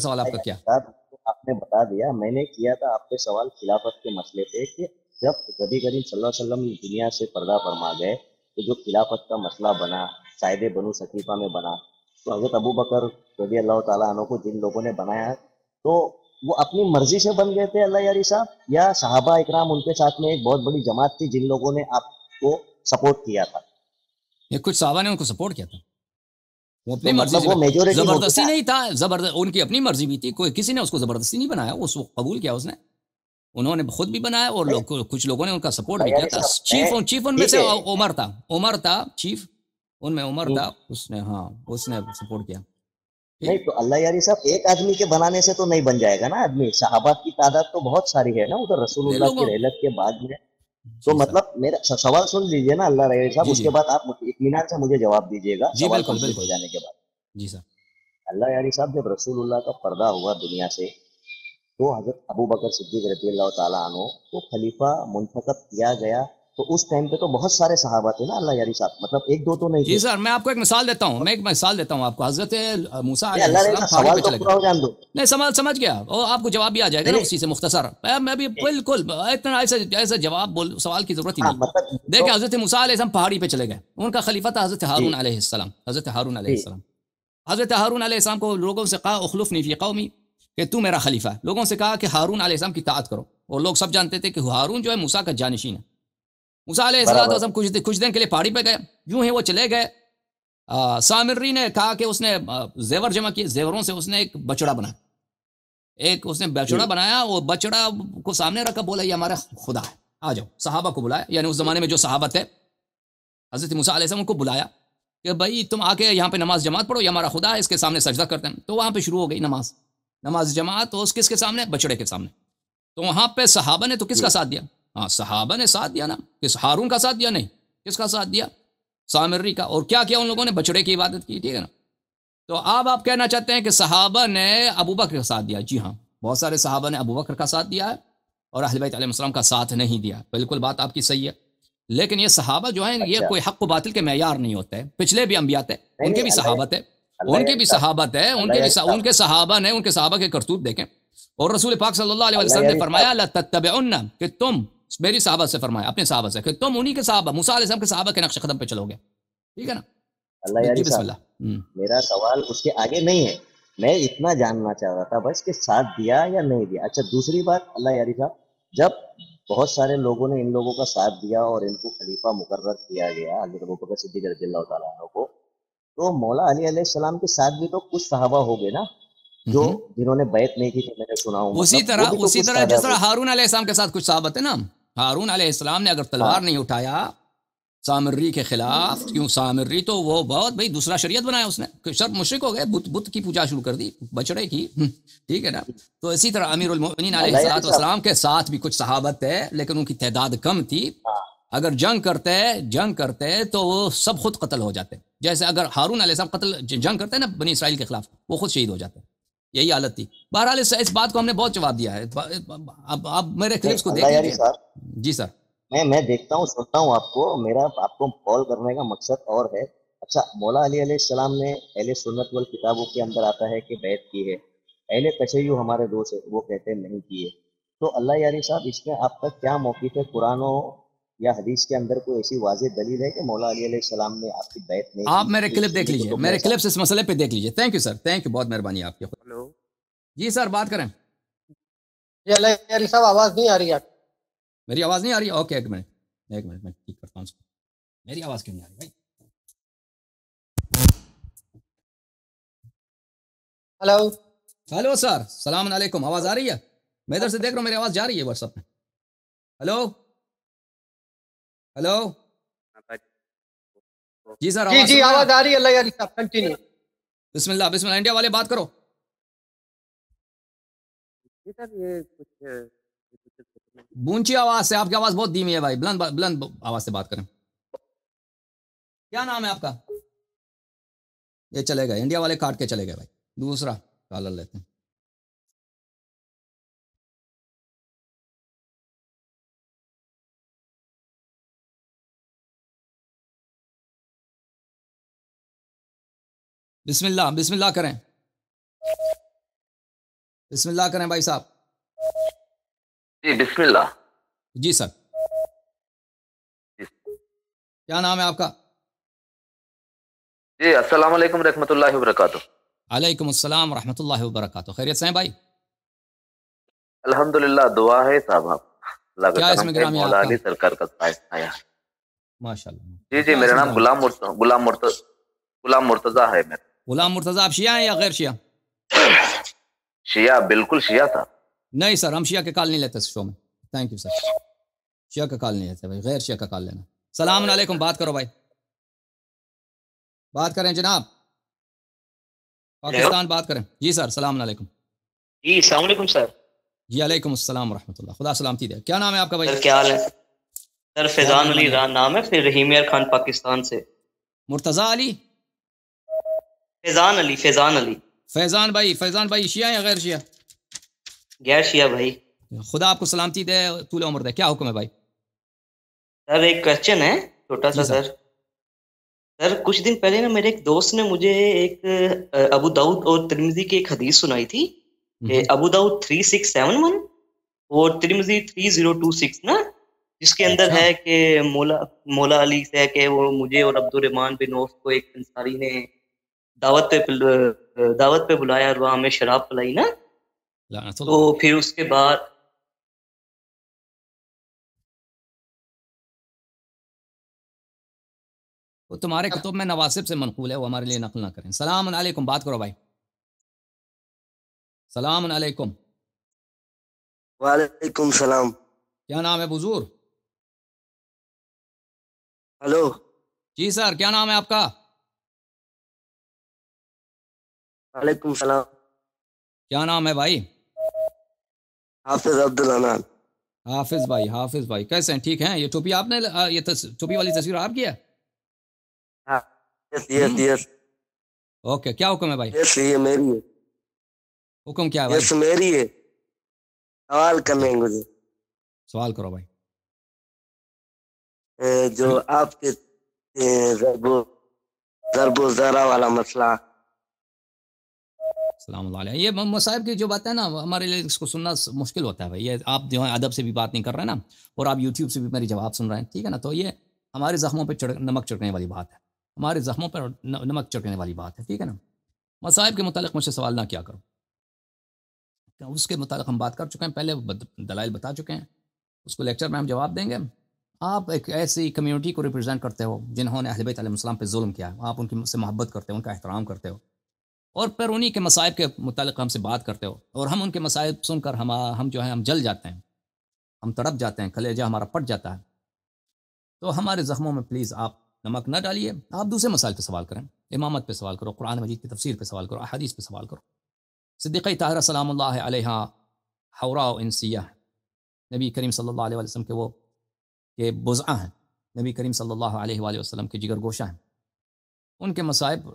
سوال آپ کا کیا؟ آپ نے بتا دیا، میں نے کیا تھا آپ سے سوال خلافت کے مسئلے پہ کہ جب نبی کریم صلی اللہ علیہ وسلم دنیا سے پردہ فرما گئے تو جو خلافت کا مسئلہ بنا، شاید بنو ثقیفہ میں بنا، تو حضرت ابو بکر رضی اللہ تعالیٰ عنہ کو جن لوگوں نے بنایا تو وہ اپنی مرضی سے بن گئے تھے اللہ یاری صاحب، یا صحابہ اکرام ان کے ساتھ میں ایک بہت بڑی جماعت تھی جن لوگوں نے آپ کو سپورٹ کیا تھا؟ یہ کچھ صحابہ نے ان کو سپورٹ کیا تھا، وہ اپنی تو مرضی مطلب سے وہ میجورٹی ہوگی زبردستی نا؟ نہیں تھا، ان کی اپنی مرضی بھی تھی، کوئی کسی نے اس کو زبردستی نہیں بنایا، اس کو قبول کیا اس نے، انہوں نے خود بھی بنایا اور کچھ لوگوں نے ان کا سپورٹ بھی اللہ کیا یاری تھا۔ صاحب چیف ان میں ٹھیک سے ہے، عمر تھا چیف، ان میں عمر تھا، اس نے سپورٹ کیا۔ نہیں تو اللہ یاری صاحب ایک آدمی کے بنانے سے تو نہیں بن جائے گا نا آدمی، صحابہ کی تعداد تو بہت ساری ہے نا ادھر رسول اللہ کی لوگوں رحلت کے بعد میں، تو جی سر، مطلب میرا سوال سن لیجئے نا اللہ یاری صاحب، جی اس جی کے بعد آپ اطمینان سے مجھے جواب دیجیے گا جی سوال بالکل کمپلیٹ ہو بالکل جانے کے بعد۔ جی سر۔ اللہ یاری صاحب جب رسول اللہ کا پردہ ہوا دنیا سے تو حضرت ابو بکر صدیق رضی اللہ تعالیٰ عنہ کو خلیفہ منتخب کیا گیا، تو اس ٹائم پہ تو بہت سارے صحابہ تھے نا اللہ یاری صاحب، مطلب ایک دو تو نہیں جی تھے؟ سر، میں آپ کو ایک مثال دیتا ہوں، آپ کو حضرت موسیٰ نہیں علیہ اللہ یاری السلام صاحب پہاڑی سوال پہ تو چلے گئے۔ پورا ہو جان دو۔ نہیں سمجھ گیا، اور آپ کو جواب بھی آ جائے گا نا نہیں اسی سے مختصر، میں بھی بالکل اتنا ایسا جواب سوال کی ضرورت ہی ہاں نہیں۔ مطلب تو دیکھیں حضرت موسیٰ علیہ السلام پہاڑی پہ چلے گئے، ان کا خلیفہ تھا حضرت جی ہارون علیہ السلام، حضرت ہارون علیہ جی السلام۔ حضرت ہارون علیہ السلام کو لوگوں سے کہا اخلفنی فی قومی، کہ تو میرا خلیفہ ہے، لوگوں سے کہا کہ ہارون علیہ السلام کی اطاعت کرو، اور لوگ سب جانتے تھے کہ ہارون جو ہے موسیٰ کا جانشین ہے۔ موسیٰ علیہ برابر السلام کچھ دن کے لیے پہاڑی پہ گئے، یوں ہی وہ چلے گئے، سامری نے کہا کہ اس نے زیور جمع کیے، زیوروں سے اس نے ایک بچڑا بنایا، اس نے جی بچڑا بنایا، اور بچڑا کو سامنے رکھا، بولا یہ ہمارا خدا ہے، آ جاؤ، صحابہ کو بلایا، یعنی اس زمانے میں جو صحابہ تھے حضرت موسیٰ علیہ السلام کو بلایا کہ بھائی تم آ کے یہاں پہ نماز جماعت پڑھو، یہ ہمارا خدا ہے، اس کے سامنے سجدہ کرتے ہیں۔ تو وہاں پہ شروع ہو گئی نماز جماعت، تو اس کس کے سامنے؟ بچڑے کے سامنے۔ تو وہاں پہ صحابہ نے تو کس جی کا ساتھ دیا؟ ہاں صحابہ نے ساتھ دیا نا، کس ہارون کا ساتھ دیا؟ نہیں، کس کا ساتھ دیا؟ سامری کا۔ اور کیا کیا ان لوگوں نے؟ بچڑے کی عبادت کی، ٹھیک ہے نا۔ تو اب آپ کہنا چاہتے ہیں کہ صحابہ نے ابو بکر کا ساتھ دیا؟ جی ہاں، بہت سارے صحابہ نے ابو بکر کا ساتھ دیا ہے اور اہل بیت علیہ السلام کا ساتھ نہیں دیا، بالکل بات آپ کی صحیح ہے، لیکن یہ صحابہ جو ہیں یہ اچھا، کوئی حق و باطل کے معیار نہیں ہوتے، پچھلے بھی انبیاء تھے، نہیں ان کے نہیں بھی اللہ صحابت ہے، اللہ ان کی یاری بھی صاحب، صحابت ہے، اللہ یاری ان صاحب، کے صحابہ نے ان کے صحابہ کے کرتوت دیکھیں، اور رسول پاک صلی اللہ علیہ اللہ وسلم نے یاری فرمایا صاحب، لا تتبعن، کہ تم میری صحابت سے، فرمایا اپنے صحابہ سے کہ تم انہی کے صحابہ، موسیٰ علیہ السلام کے صحابہ کے نقش قدم پہ چلو گے، ٹھیک ہے نا۔ اللہ یاری جی بسم صاحب، اللہ۔ میرا سوال اس کے آگے نہیں ہے، میں اتنا جاننا چاہ رہا تھا بس کہ ساتھ دیا یا نہیں دیا۔ اچھا دوسری بات اللہ یاری صاحب، جب بہت سارے لوگوں نے ان لوگوں کا ساتھ دیا اور ان کو خلیفہ مقرر کیا گیا حضرت ابوبکر صدیق رضی اللہ تعالیٰ عنہ کو، تو مولا علی علیہ السلام کے ساتھ بھی تو کچھ صحابہ ہو گئے نا جو جنہوں نے بیعت نہیں کی، کہ میں نے سنا ہوں، مطلب وہ بھی تو اسی کچھ طرح جس تعداد طرح ہوگی۔ ہارون علیہ السلام کے ساتھ کچھ صحابت ہے نا، ہارون علیہ السلام نے اگر ہاں تلوار نہیں اٹھایا سامری کے خلاف، کیوں سامری تو وہ بہت بھائی دوسرا شریعت بنایا اس نے، شرط مشرک ہو گئے، بت کی پوجا شروع کر دی بچڑے کی، ٹھیک ہے نا۔ تو اسی طرح امیر المؤمنین علیہ اللہ یاری صاحب، السلام کے ساتھ بھی کچھ صحابت ہے، لیکن ان کی تعداد کم تھی، ہاں اگر جنگ کرتے تو وہ سب خود قتل ہو جاتے، جیسے اگر ہارون علیہ السلام جنگ کرتے نا بنی اسرائیل کے خلاف، وہ خود شہید ہو جاتے، یہی حالت تھی۔ بہرحال اس بات کو ہم نے بہت جواب دیا ہے، اب آپ میرے نہیں کلپس کو اللہ دیکھ یاری لیجئے۔ صاحب، جی سر۔ میں دیکھتا ہوں سنتا ہوں آپ کو، میرا آپ کو کال کرنے کا مقصد اور ہے۔ اچھا مولا علی علیہ السلام نے اہل سنت والکتابوں کے اندر آتا ہے کہ بیعت کی ہے، اہل تشیع ہمارے دوست ہے وہ کہتے ہیں نہیں کیے، تو اللہ یاری صاحب اس میں آپ کا کیا موقف ہے؟ قرآن یا حدیث کے اندر کوئی ایسی واضح دلیل ہے کہ مولا علی علیہ السلام نے آپ کی بیعت نہیں آپ کی؟ میرے کلپ دیکھ سنی لیجئے، کتب میں میرے ایسا؟ کلپس اس مسئلے پہ دیکھ لیجئے۔ Thank you sir, thank you, بہت مہربانی آپ کی۔ ہلو جی سر بات کریں۔ جی اللہ یاری صاحب، آواز نہیں آ رہی آپ؟ میری آواز نہیں آ رہی؟ اوکے ایک منٹ میں ٹھیک کرتا ہوں اس کو۔ میری آواز کیوں نہیں آ رہی بھائی؟ ہلو ہلو سر، السلام علیکم، آواز آ رہی ہے؟ میں ادھر سے دیکھ رہا ہوں میری آواز جا رہی ہے واٹس ایپ میں۔ ہلو ہلو، جی سر جی آواز جی سن رہے ہیں آواز آپ؟ آ رہی ہے اللہ یاری صاحب، کنٹینیو۔ بسم اللہ بسم اللہ، انڈیا والے بات کرو۔ جی سر یہ کچھ بونچی آواز سے، آپ کی آواز بہت دھیمی ہے بھائی، بلند آواز سے بات کریں۔ کیا نام ہے آپ کا؟ یہ چلے گئے، انڈیا والے کاٹ کے چلے گئے بھائی، دوسرا کالر لیتے ہیں۔ بسم اللہ کریں۔ بسم اللہ کریں بھائی صاحب. جی بسم اللہ. جی سر, کیا نام ہے آپ کا؟ جی السلام علیکم رحمۃ اللہ وبرکاتہ. علیکم السلام ورحمۃ اللہ وبرکاتہ. خیریت سے ہیں بھائی؟ الحمدللہ, دعا ہے صاحب آپ. اللہ کا کیا کرم اسم ہے, گرامی ہے مولا آپ کا؟ علی سرکار کا آیا. ماشاء اللہ. جی کیا میرا اسم نام گرامی؟ غلام مرتضیٰ ہے. میرا غلام مرتضی. آپ شیعہ ہیں یا غیر شیعہ؟ شیعہ, بالکل شیعہ تھا. نہیں سر, ہم شیعہ کے کال نہیں لیتے اس شو میں. Thank you sir. شیعہ کا کال نہیں لیتے بھائی, غیر شیعہ کا کال لینا. سلام علیکم, بات کرو بھائی, بات کریں جناب. پاکستان بات کریں. جی سر, سلام علیکم. جی السلام علیکم سر. جی علیکم السلام ورحمۃ اللہ. خدا سلامتی دے. کیا نام ہے آپ کا بھائی؟ سر کیا حال ہے؟ سر فیضان علی نام ہے, پھر رحیم یار خان پاکستان سے. مرتضی علی. فیضان علی. فیضان بھائی. فیضان بھائی شیعہ یا غیر شیعہ؟ غیر شیعہ بھائی. خدا آپ کو سلامتی دے, طول عمر دے. کیا حکم ہے بھائی؟ سر ایک کوشچن ہے چھوٹا سا. سر کچھ دن پہلے نا میرے ایک دوست نے مجھے ایک ابو داؤد اور ترمذی کی ایک حدیث سنائی تھی کہ ابو داؤد 3671 اور ترمذی 3026 نا, جس کے اندر ہے کہ مولا علی سے کہ وہ مجھے اور عبد الرحمان بن عوف کو ایک انصاری نے دعوت پہ بلایا اور وہاں ہمیں شراب پلائی نا. تو پھر اس کے بعد وہ تمہارے کتب میں نواسب سے منقول ہے, وہ ہمارے لیے نقل نہ کریں. سلام علیکم, بات کرو بھائی. سلام علیکم. وعلیکم السلام. کیا نام ہے بزرگ؟ ہلو. جی سر, کیا نام ہے آپ کا؟ وعلیکم السلام. کیا نام ہے بھائی؟ حافظ عبدالرحمان. حافظ بھائی. حافظ بھائی کیسے ہیں, ٹھیک ہیں؟ یہ ٹوپی آپ نے, یہ ٹوپی والی تصویر آپ کی ہے؟ یس. اوکے, کیا حکم ہے بھائی؟ یس یہ میری ہے. حکم کیا ہے بھائی؟ یس میری ہے. سوال کرنے ہیں مجھے. سوال کرو بھائی. جو آپ کے ضرب و ذرا والا مسئلہ. السلام علیکم. یہ مصائب کی جو بات ہے نا, ہمارے لیے اس کو سننا مشکل ہوتا ہے بھائی. یہ آپ جو ہے ادب سے بھی بات نہیں کر رہے نا, اور آپ یوٹیوب سے بھی میری جواب سن رہے ہیں, ٹھیک ہے نا. تو یہ ہمارے زخموں پہ نمک چھڑکنے والی بات ہے. ہمارے زخموں پر نمک چھڑکنے والی بات ہے, ٹھیک ہے نا. مصائب کے متعلق مجھ سے سوال نہ کیا کرو. اس کے متعلق ہم بات کر چکے ہیں پہلے, دلائل بتا چکے ہیں. اس کو لیکچر میں ہم جواب دیں گے. آپ ایک ایسی کمیونٹی کو ریپرزینٹ کرتے ہو جنہوں نے اہل بیت علیہ السلام پہ ظلم کیا ہے. آپ ان کی سے محبت کرتے ہو, ان کا احترام کرتے ہو, اور پھر انہی کے مصائب کے متعلق ہم سے بات کرتے ہو, اور ہم ان کے مصائب سن کر ہم جو ہیں ہم جل جاتے ہیں, ہم تڑپ جاتے ہیں, کلیجہ ہمارا پٹ جاتا ہے. تو ہمارے زخموں میں پلیز آپ نمک نہ ڈالیے. آپ دوسرے مسائل پہ سوال کریں, امامت پہ سوال کرو, قرآن مجید کی تفسیر پہ سوال کرو, احادیث پہ سوال کرو. صدیقہ طاہرہ سلام اللہ علیہا حوراء انسیہ, نبی کریم صلی اللہ علیہ وسلم کے وہ کہ بزعہ ہیں, نبی کریم صلی اللہ علیہ وآلہ وسلم کے جگر گوشہ ہیں. ان کے مصائب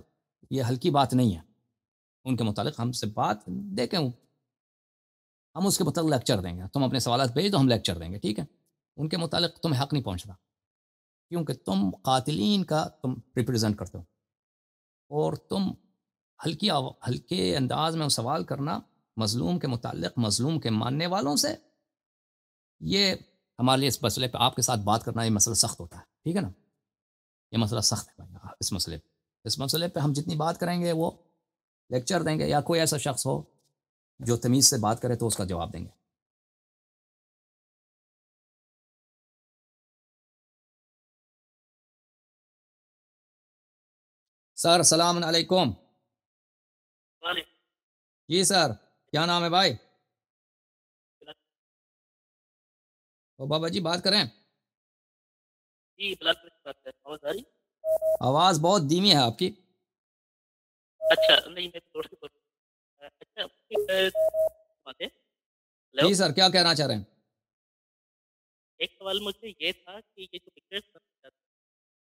یہ ہلکی بات نہیں ہے. ان کے متعلق ہم سے بات دیکھیں, ہم اس کے متعلق لیکچر دیں گے. تم اپنے سوالات بھیج دو, ہم لیکچر دیں گے, ٹھیک ہے. ان کے متعلق تمہیں حق نہیں پہنچتا, کیونکہ تم قاتلین کا تم ریپرزینٹ کرتے ہو, اور تم ہلکے انداز میں سوال کرنا مظلوم کے متعلق مظلوم کے ماننے والوں سے, یہ ہمارے لیے اس مسئلے پہ آپ کے ساتھ بات کرنا یہ مسئلہ سخت ہوتا ہے, ٹھیک ہے نا. یہ مسئلہ سخت ہے بھائی. اس مسئلے پہ ہم جتنی بات کریں گے وہ لیکچر دیں گے, یا کوئی ایسا شخص ہو جو تمیز سے بات کرے تو اس کا جواب دیں گے. سر سلام علیکم. جی سر, کیا نام ہے بھائی؟ او بابا جی بات کریں. جی آواز بہت دھیمی ہے آپ کی. اچھا نہیں جی سر, کیا کہنا چاہ رہے ہیں؟ ایک سوال مجھے یہ تھا کہ یہ جو